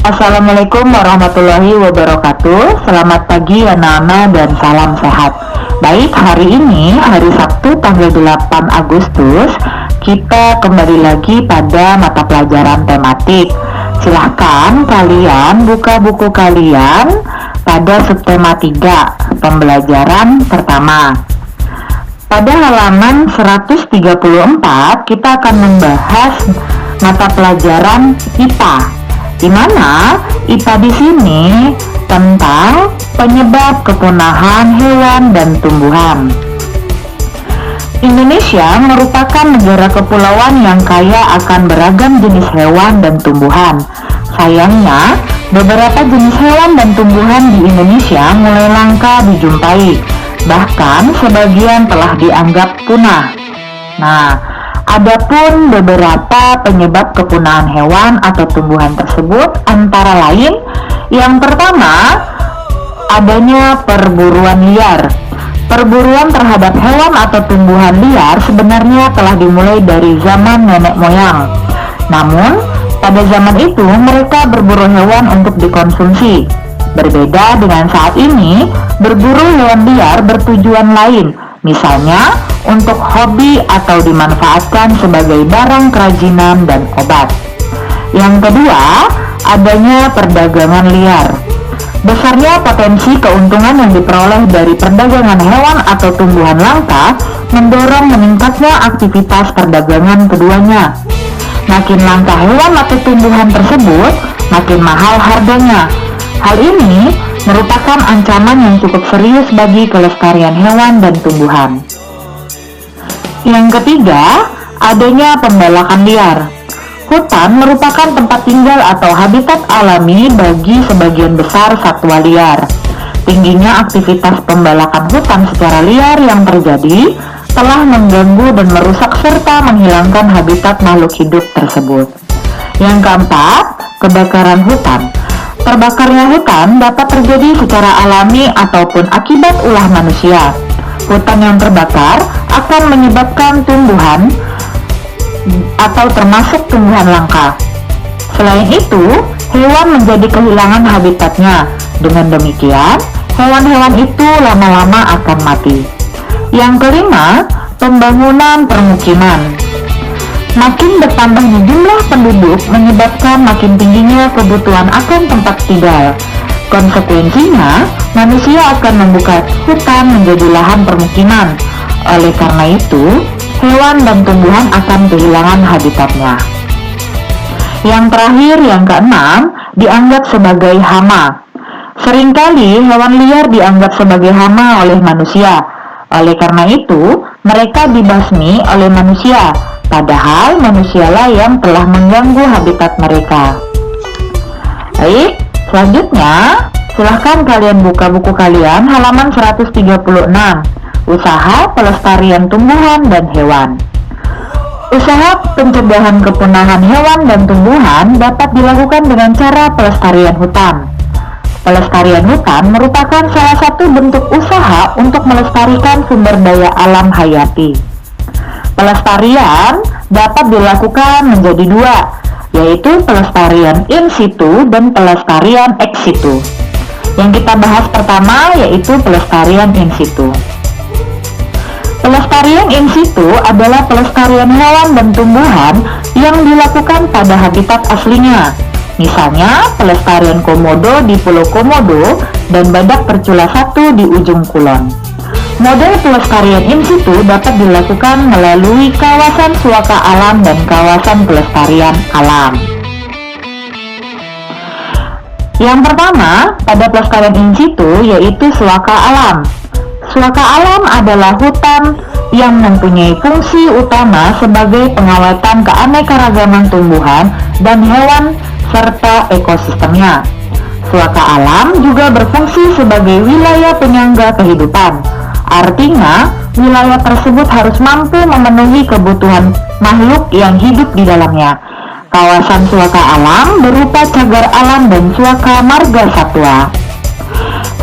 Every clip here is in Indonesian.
Assalamualaikum warahmatullahi wabarakatuh. Selamat pagi anak-anak dan salam sehat. Baik, hari ini hari Sabtu tanggal 8 Agustus kita kembali lagi pada mata pelajaran tematik. Silahkan kalian buka buku kalian pada subtema 3 pembelajaran pertama. Pada halaman 134 kita akan membahas mata pelajaran IPA, di mana IPA di sini tentang penyebab kepunahan hewan dan tumbuhan. Indonesia merupakan negara kepulauan yang kaya akan beragam jenis hewan dan tumbuhan. Sayangnya, beberapa jenis hewan dan tumbuhan di Indonesia mulai langka dijumpai, bahkan sebagian telah dianggap punah. Nah, adapun beberapa penyebab kepunahan hewan atau tumbuhan tersebut antara lain, yang pertama, adanya perburuan liar. Perburuan terhadap hewan atau tumbuhan liar sebenarnya telah dimulai dari zaman nenek moyang. Namun, pada zaman itu mereka berburu hewan untuk dikonsumsi. Berbeda dengan saat ini, berburu hewan liar bertujuan lain, misalnya untuk hobi atau dimanfaatkan sebagai barang kerajinan dan obat. Yang kedua, adanya perdagangan liar. Besarnya potensi keuntungan yang diperoleh dari perdagangan hewan atau tumbuhan langka mendorong meningkatnya aktivitas perdagangan keduanya. Makin langka hewan atau tumbuhan tersebut, makin mahal harganya. Hal ini merupakan ancaman yang cukup serius bagi kelestarian hewan dan tumbuhan. Yang ketiga, adanya pembalakan liar. Hutan merupakan tempat tinggal atau habitat alami bagi sebagian besar satwa liar. Tingginya aktivitas pembalakan hutan secara liar yang terjadi telah mengganggu dan merusak serta menghilangkan habitat makhluk hidup tersebut. Yang keempat, kebakaran hutan. Terbakarnya hutan dapat terjadi secara alami ataupun akibat ulah manusia. Hutan yang terbakar akan menyebabkan tumbuhan atau termasuk tumbuhan langka. Selain itu, hewan menjadi kehilangan habitatnya. Dengan demikian, hewan-hewan itu lama-lama akan mati. Yang kelima, pembangunan permukiman. Makin bertambahnya jumlah penduduk menyebabkan makin tingginya kebutuhan akan tempat tinggal. Konsekuensinya, manusia akan membuka hutan menjadi lahan permukiman. Oleh karena itu, hewan dan tumbuhan akan kehilangan habitatnya. Yang terakhir, yang keenam, dianggap sebagai hama. Seringkali hewan liar dianggap sebagai hama oleh manusia. Oleh karena itu, mereka dibasmi oleh manusia, padahal manusialah yang telah mengganggu habitat mereka. Baik, selanjutnya, silahkan kalian buka buku kalian halaman 136. Usaha pelestarian tumbuhan dan hewan. Usaha pencegahan kepunahan hewan dan tumbuhan dapat dilakukan dengan cara pelestarian hutan. Pelestarian hutan merupakan salah satu bentuk usaha untuk melestarikan sumber daya alam hayati. Pelestarian dapat dilakukan menjadi dua, yaitu pelestarian in situ dan pelestarian ex situ. Yang kita bahas pertama yaitu pelestarian in situ. Pelestarian in situ adalah pelestarian hewan dan tumbuhan yang dilakukan pada habitat aslinya. Misalnya, pelestarian komodo di Pulau Komodo dan badak bercula 1 di ujung kulon. Model pelestarian in situ dapat dilakukan melalui kawasan suaka alam dan kawasan pelestarian alam. Yang pertama, pada pelestarian in situ yaitu suaka alam. Suaka alam adalah hutan yang mempunyai fungsi utama sebagai pengawatan keanekaragaman tumbuhan dan hewan serta ekosistemnya. Suaka alam juga berfungsi sebagai wilayah penyangga kehidupan. Artinya, wilayah tersebut harus mampu memenuhi kebutuhan makhluk yang hidup di dalamnya. Kawasan suaka alam berupa cagar alam dan suaka marga satwa.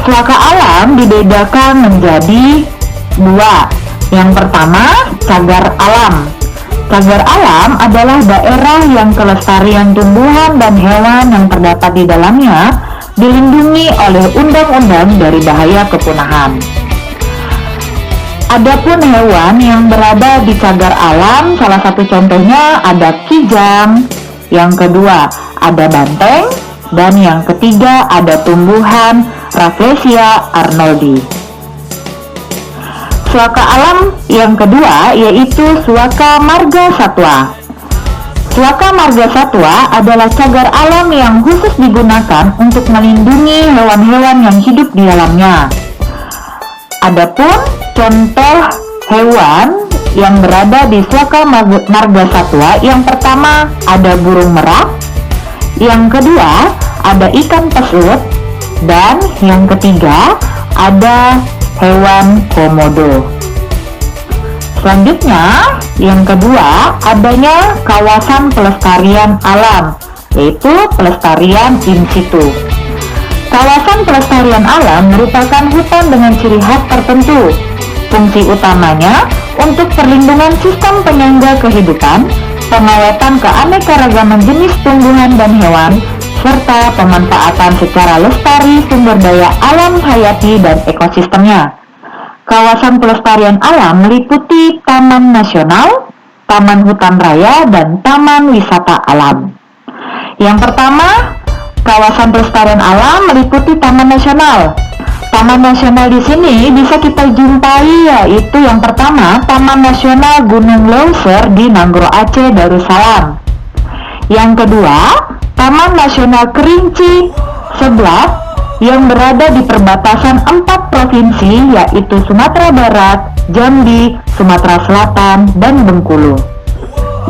Suaka alam dibedakan menjadi dua. Yang pertama, cagar alam. Cagar alam adalah daerah yang kelestarian tumbuhan dan hewan yang terdapat di dalamnya dilindungi oleh undang-undang dari bahaya kepunahan. Adapun hewan yang berada di cagar alam, salah satu contohnya ada kijang, yang kedua ada banteng, dan yang ketiga ada tumbuhan Rafflesia arnoldi. Suaka alam yang kedua yaitu suaka marga satwa. Suaka marga satwa adalah cagar alam yang khusus digunakan untuk melindungi hewan-hewan yang hidup di dalamnya. Adapun contoh hewan yang berada di suaka marga satwa, yang pertama ada burung merak, yang kedua ada ikan pesut, dan yang ketiga ada hewan komodo. Selanjutnya, yang kedua adanya kawasan pelestarian alam, yaitu pelestarian in situ. Kawasan pelestarian alam merupakan hutan dengan ciri khas tertentu. Fungsi utamanya untuk perlindungan sistem penyangga kehidupan, pengaweten keanekaragaman jenis tumbuhan dan hewan, serta pemanfaatan secara lestari sumber daya alam hayati dan ekosistemnya. Kawasan pelestarian alam meliputi taman nasional, taman hutan raya, dan taman wisata alam. Yang pertama, kawasan pelestarian alam meliputi taman nasional. Taman nasional di sini bisa kita jumpai, yaitu yang pertama Taman Nasional Gunung Leuser di Nanggro Aceh, Darussalam. Yang kedua, Taman Nasional Kerinci Sebelat yang berada di perbatasan 4 provinsi, yaitu Sumatera Barat, Jambi, Sumatera Selatan, dan Bengkulu.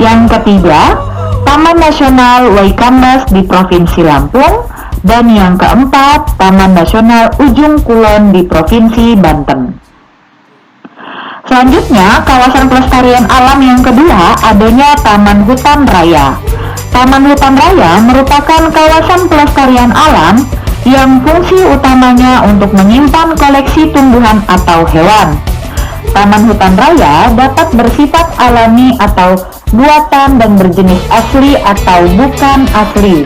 Yang ketiga, Taman Nasional Waikambas di Provinsi Lampung, dan yang keempat, Taman Nasional Ujung Kulon di Provinsi Banten. Selanjutnya, kawasan pelestarian alam yang kedua adanya Taman Hutan Raya. Taman Hutan Raya merupakan kawasan pelestarian alam yang fungsi utamanya untuk menyimpan koleksi tumbuhan atau hewan. Taman hutan raya dapat bersifat alami atau buatan dan berjenis asli atau bukan asli.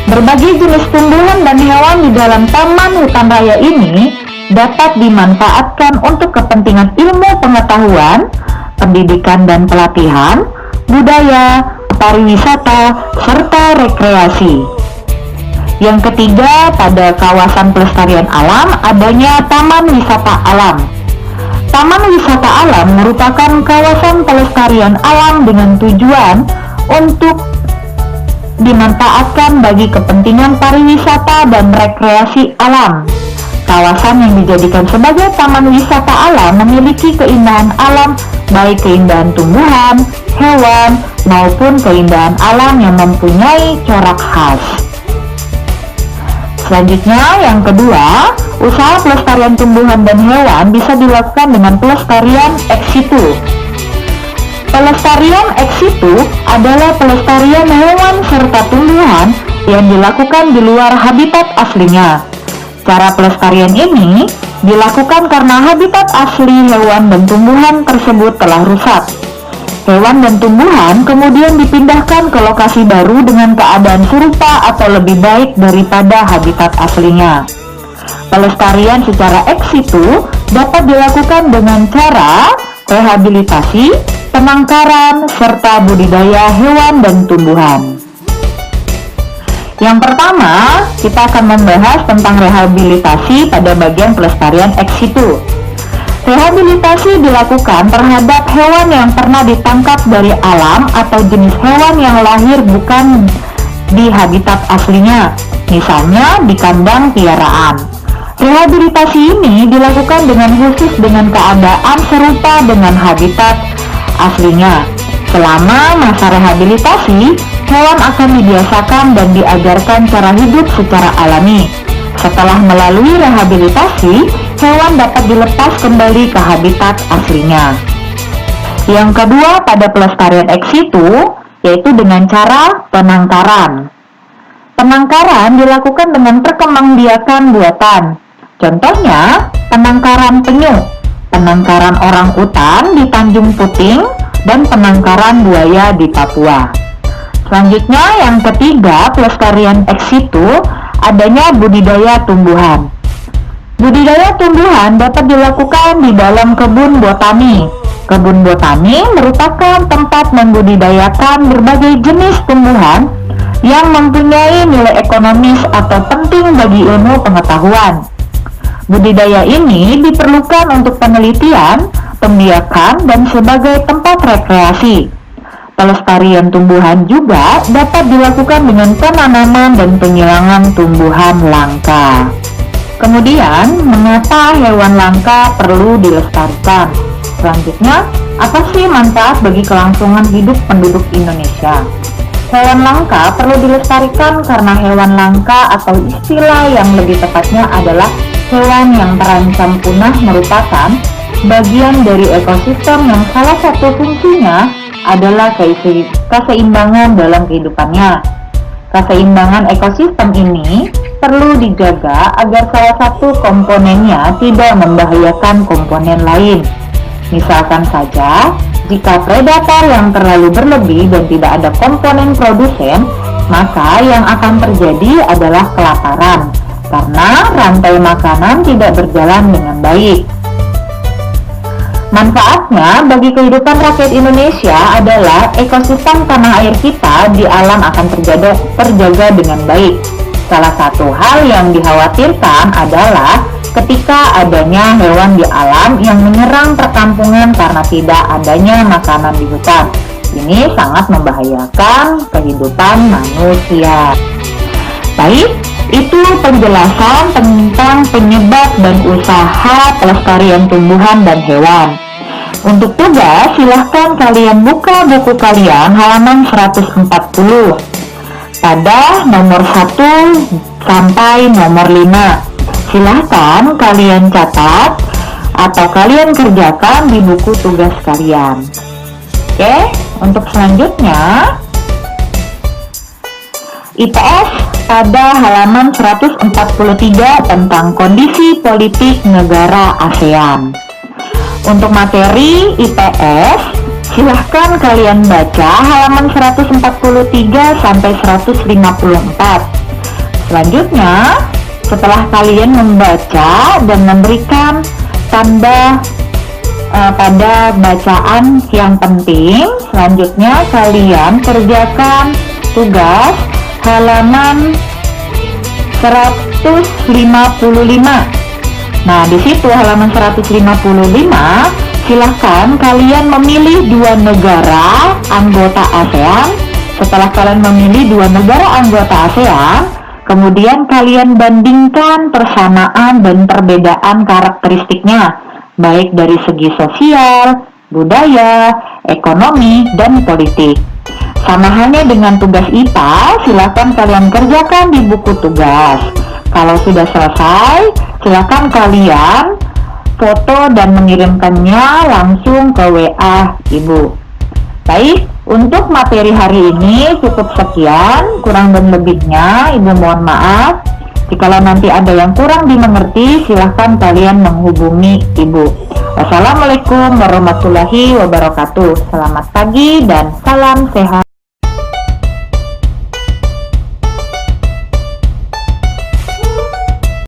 Berbagai jenis tumbuhan dan hewan di dalam taman hutan raya ini dapat dimanfaatkan untuk kepentingan ilmu pengetahuan, pendidikan dan pelatihan, budaya, pariwisata, serta rekreasi. Yang ketiga, pada kawasan pelestarian alam adanya Taman Wisata Alam. Taman Wisata Alam merupakan kawasan pelestarian alam dengan tujuan untuk dimanfaatkan bagi kepentingan pariwisata dan rekreasi alam. Kawasan yang dijadikan sebagai taman wisata alam memiliki keindahan alam, baik keindahan tumbuhan, hewan, maupun keindahan alam yang mempunyai corak khas. Selanjutnya, yang kedua, usaha pelestarian tumbuhan dan hewan bisa dilakukan dengan pelestarian ex situ. Pelestarian ex situ adalah pelestarian hewan serta tumbuhan yang dilakukan di luar habitat aslinya. Cara pelestarian ini dilakukan karena habitat asli hewan dan tumbuhan tersebut telah rusak. Hewan dan tumbuhan kemudian dipindahkan ke lokasi baru dengan keadaan serupa atau lebih baik daripada habitat aslinya. Pelestarian secara ex situ dapat dilakukan dengan cara rehabilitasi, penangkaran, serta budidaya hewan dan tumbuhan. Yang pertama, kita akan membahas tentang rehabilitasi pada bagian pelestarian ex situ. Rehabilitasi dilakukan terhadap hewan yang pernah ditangkap dari alam atau jenis hewan yang lahir bukan di habitat aslinya, misalnya di kandang piaraan. Rehabilitasi ini dilakukan dengan khusus dengan keadaan serupa dengan habitat aslinya. Selama masa rehabilitasi, hewan akan dibiasakan dan diajarkan cara hidup secara alami. Setelah melalui rehabilitasi, hewan dapat dilepas kembali ke habitat aslinya. Yang kedua, pada pelestarian ex situ, yaitu dengan cara penangkaran. Penangkaran dilakukan dengan perkembangbiakan buatan. Contohnya, penangkaran penyu, penangkaran orang utan di Tanjung Puting, dan penangkaran buaya di Papua. Selanjutnya yang ketiga, pelestarian ex situ, adanya budidaya tumbuhan. Budidaya tumbuhan dapat dilakukan di dalam kebun botani. Kebun botani merupakan tempat membudidayakan berbagai jenis tumbuhan yang mempunyai nilai ekonomis atau penting bagi ilmu pengetahuan. Budidaya ini diperlukan untuk penelitian, pembiakan, dan sebagai tempat rekreasi. Pelestarian tumbuhan juga dapat dilakukan dengan penanaman dan penghilangan tumbuhan langka. Kemudian, mengapa hewan langka perlu dilestarikan? Selanjutnya, apa sih manfaat bagi kelangsungan hidup penduduk Indonesia? Hewan langka perlu dilestarikan karena hewan langka atau istilah yang lebih tepatnya adalah hewan yang terancam punah merupakan bagian dari ekosistem yang salah satu fungsinya adalah keseimbangan dalam kehidupannya. Keseimbangan ekosistem ini perlu dijaga agar salah satu komponennya tidak membahayakan komponen lain. Misalkan saja, jika predator yang terlalu berlebih dan tidak ada komponen produsen, maka yang akan terjadi adalah kelaparan, karena rantai makanan tidak berjalan dengan baik. Manfaatnya bagi kehidupan rakyat Indonesia adalah ekosistem tanah air kita di alam akan terjaga dengan baik. Salah satu hal yang dikhawatirkan adalah ketika adanya hewan di alam yang menyerang perkampungan karena tidak adanya makanan di hutan. Ini sangat membahayakan kehidupan manusia. Baik, itu penjelasan tentang penyebab dan usaha pelestarian tumbuhan dan hewan. Untuk tugas, silahkan kalian buka buku kalian halaman 140 pada nomor 1 sampai nomor 5. Silahkan kalian catat atau kalian kerjakan di buku tugas kalian. Oke, untuk selanjutnya IPS pada halaman 143 tentang kondisi politik negara ASEAN. Untuk materi IPS, silahkan kalian baca halaman 143 sampai 154. Selanjutnya, setelah kalian membaca dan memberikan tanda pada bacaan yang penting, selanjutnya kalian kerjakan tugas halaman 155. Nah, di situ halaman 155, silahkan kalian memilih 2 negara anggota ASEAN. Setelah kalian memilih 2 negara anggota ASEAN, kemudian kalian bandingkan persamaan dan perbedaan karakteristiknya, baik dari segi sosial, budaya, ekonomi, dan politik. Sama halnya dengan tugas IPA, silakan kalian kerjakan di buku tugas. Kalau sudah selesai, silakan kalian foto dan mengirimkannya langsung ke WA Ibu. Baik, untuk materi hari ini cukup sekian, kurang dan lebihnya Ibu mohon maaf. Jikalau nanti ada yang kurang dimengerti, silahkan kalian menghubungi Ibu. Wassalamualaikum warahmatullahi wabarakatuh. Selamat pagi dan salam sehat.